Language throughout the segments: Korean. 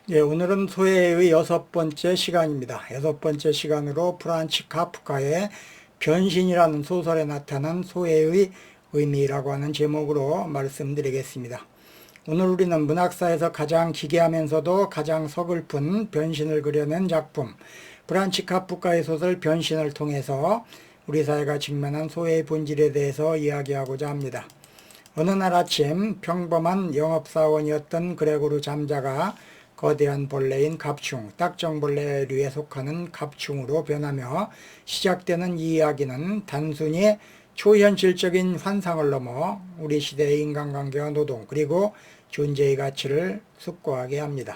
예, 오늘은 소해의 6번째 시간입니다. 6번째 시간으로 프란츠 카프카의 변신이라는 소설에 나타난 소해의 의미라고 하는 제목으로 말씀드리겠습니다. 오늘 우리는 문학사에서 가장 기괴하면서도 가장 서글픈 변신을 그려낸 작품 프란츠 카프카의 소설 변신을 통해서 우리 사회가 직면한 소해의 본질에 대해서 이야기하고자 합니다. 어느 날 아침 평범한 영업사원이었던 그레고르 잠자가 거대한 벌레인 갑충, 딱정벌레류에 속하는 갑충으로 변하며 시작되는 이 이야기는 단순히 초현실적인 환상을 넘어 우리 시대의 인간관계와 노동 그리고 존재의 가치를 숙고하게 합니다.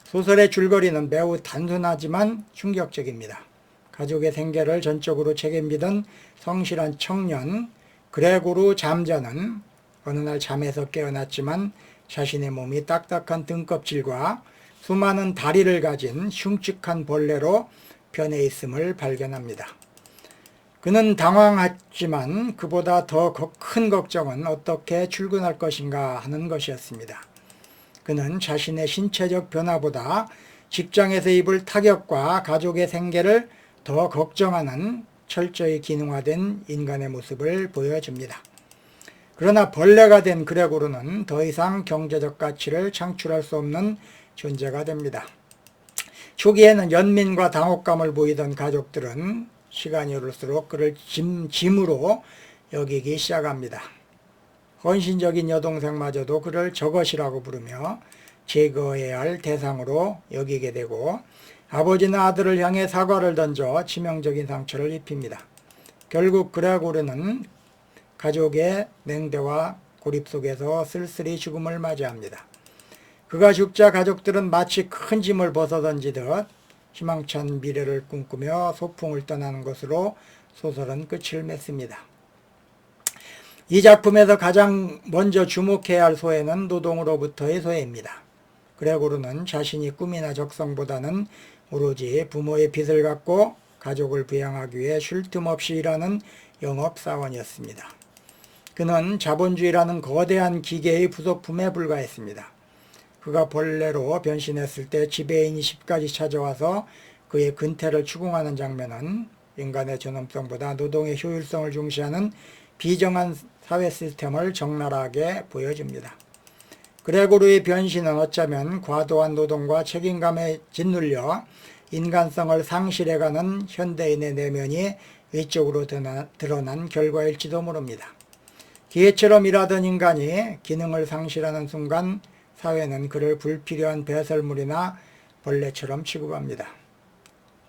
소설의 줄거리는 매우 단순하지만 충격적입니다. 가족의 생계를 전적으로 책임지던 성실한 청년 그레고르 잠자는 어느 날 잠에서 깨어났지만 자신의 몸이 딱딱한 등껍질과 수많은 다리를 가진 흉측한 벌레로 변해 있음을 발견합니다. 그는 당황했지만 그보다 더 큰 걱정은 어떻게 출근할 것인가 하는 것이었습니다. 그는 자신의 신체적 변화보다 직장에서 입을 타격과 가족의 생계를 더 걱정하는 철저히 기능화된 인간의 모습을 보여줍니다. 그러나 벌레가 된 그레고르는 더 이상 경제적 가치를 창출할 수 없는 존재가 됩니다. 초기에는 연민과 당혹감을 보이던 가족들은 시간이 흐를수록 그를 짐으로 여기기 시작합니다. 헌신적인 여동생마저도 그를 저것이라고 부르며 제거해야 할 대상으로 여기게 되고 아버지는 아들을 향해 사과를 던져 치명적인 상처를 입힙니다. 결국 그레고르는 가족의 냉대와 고립 속에서 쓸쓸히 죽음을 맞이합니다. 그가 죽자 가족들은 마치 큰 짐을 벗어던지듯 희망찬 미래를 꿈꾸며 소풍을 떠나는 것으로 소설은 끝을 맺습니다. 이 작품에서 가장 먼저 주목해야 할 소해는 노동으로부터의 소해입니다. 그레고르는 자신이 꿈이나 적성보다는 오로지 부모의 빚을 갚고 가족을 부양하기 위해 쉴 틈 없이 일하는 영업사원이었습니다. 그는 자본주의라는 거대한 기계의 부속품에 불과했습니다. 그가 벌레로 변신했을 때 지배인이 집까지 찾아와서 그의 근태를 추궁하는 장면은 인간의 존엄성보다 노동의 효율성을 중시하는 비정한 사회 시스템을 적나라하게 보여줍니다. 그레고르의 변신은 어쩌면 과도한 노동과 책임감에 짓눌려 인간성을 상실해가는 현대인의 내면이 외적으로 드러난 결과일지도 모릅니다. 기계처럼 일하던 인간이 기능을 상실하는 순간 사회는 그를 불필요한 배설물이나 벌레처럼 취급합니다.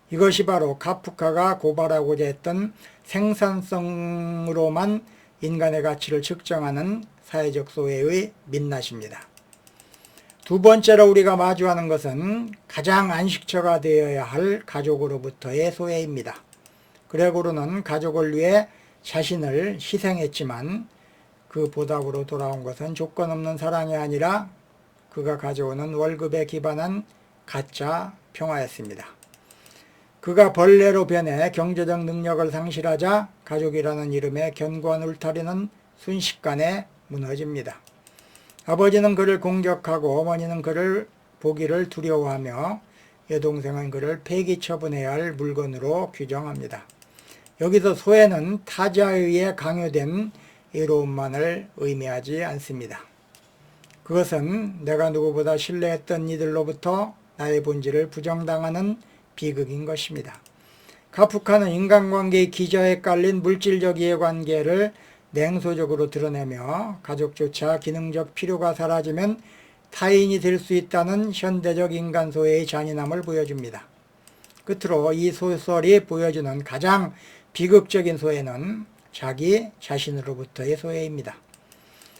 이것이 바로 카프카가 고발하고자 했던 생산성으로만 인간의 가치를 측정하는 사회적 소외의 민낯입니다. 두 번째로 우리가 마주하는 것은 가장 안식처가 되어야 할 가족으로부터의 소외입니다. 그레고르는 가족을 위해 자신을 희생했지만 그 보답으로 돌아온 것은 조건 없는 사랑이 아니라 그가 가져오는 월급에 기반한 가짜 평화였습니다. 그가 벌레로 변해 경제적 능력을 상실하자 가족이라는 이름의 견고한 울타리는 순식간에 무너집니다. 아버지는 그를 공격하고 어머니는 그를 보기를 두려워하며 여동생은 그를 폐기 처분해야 할 물건으로 규정합니다. 여기서 소외는 타자에 의해 강요된 외로움만을 의미하지 않습니다. 그것은 내가 누구보다 신뢰했던 이들로부터 나의 본질을 부정당하는 비극인 것입니다. 카프카는 인간관계의 기저에 깔린 물질적 이해관계를 냉소적으로 드러내며 가족조차 기능적 필요가 사라지면 타인이 될 수 있다는 현대적 인간 소외의 잔인함을 보여줍니다. 끝으로 이 소설이 보여주는 가장 비극적인 소외는 자기 자신으로부터의 소외입니다.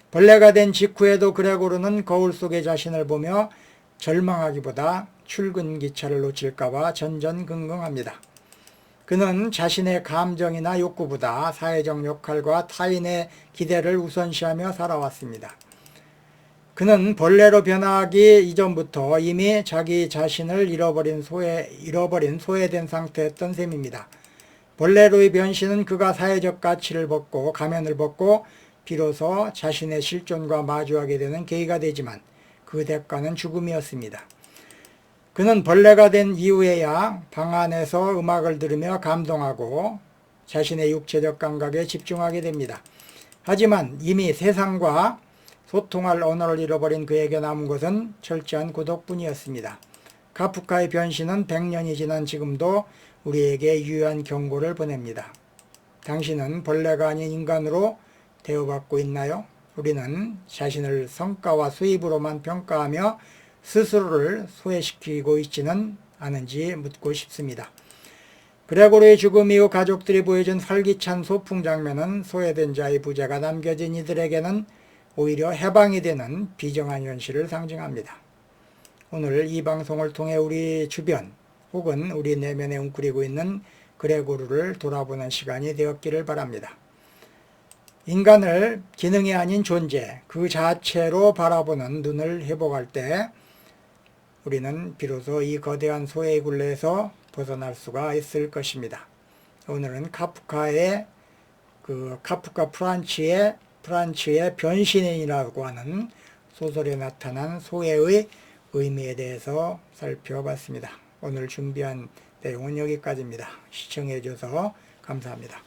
벌레가 된 직후에도 그레고르는 거울 속의 자신을 보며 절망하기보다 출근 기차를 놓칠까봐 전전긍긍합니다. 그는 자신의 감정이나 욕구보다 사회적 역할과 타인의 기대를 우선시하며 살아왔습니다. 그는 벌레로 변하기 이전부터 이미 자기 자신을 잃어버린 소외된 상태였던 셈입니다. 벌레로의 변신은 그가 사회적 가치를 벗고 가면을 벗고 비로소 자신의 실존과 마주하게 되는 계기가 되지만 그 대가는 죽음이었습니다. 그는 벌레가 된 이후에야 방 안에서 음악을 들으며 감동하고 자신의 육체적 감각에 집중하게 됩니다. 하지만 이미 세상과 소통할 언어를 잃어버린 그에게 남은 것은 철저한 고독뿐이었습니다. 카프카의 변신은 100년이 지난 지금도 우리에게 유효한 경고를 보냅니다. 당신은 벌레가 아닌 인간으로 대우받고 있나요? 우리는 자신을 성과와 수입으로만 평가하며 스스로를 소외시키고 있지는 않은지 묻고 싶습니다. 그레고르의 죽음 이후 가족들이 보여준 활기찬 소풍 장면은 소외된 자의 부재가 남겨진 이들에게는 오히려 해방이 되는 비정한 현실을 상징합니다. 오늘 이 방송을 통해 우리 주변 혹은 우리 내면에 웅크리고 있는 그레고르를 돌아보는 시간이 되었기를 바랍니다. 인간을 기능이 아닌 존재, 그 자체로 바라보는 눈을 회복할 때 우리는 비로소 이 거대한 소외의 굴레에서 벗어날 수가 있을 것입니다. 오늘은 카프카 프란츠의 변신이라고 하는 소설에 나타난 소외의 의미에 대해서 살펴봤습니다. 오늘 준비한 내용은 여기까지입니다. 시청해 주셔서 감사합니다.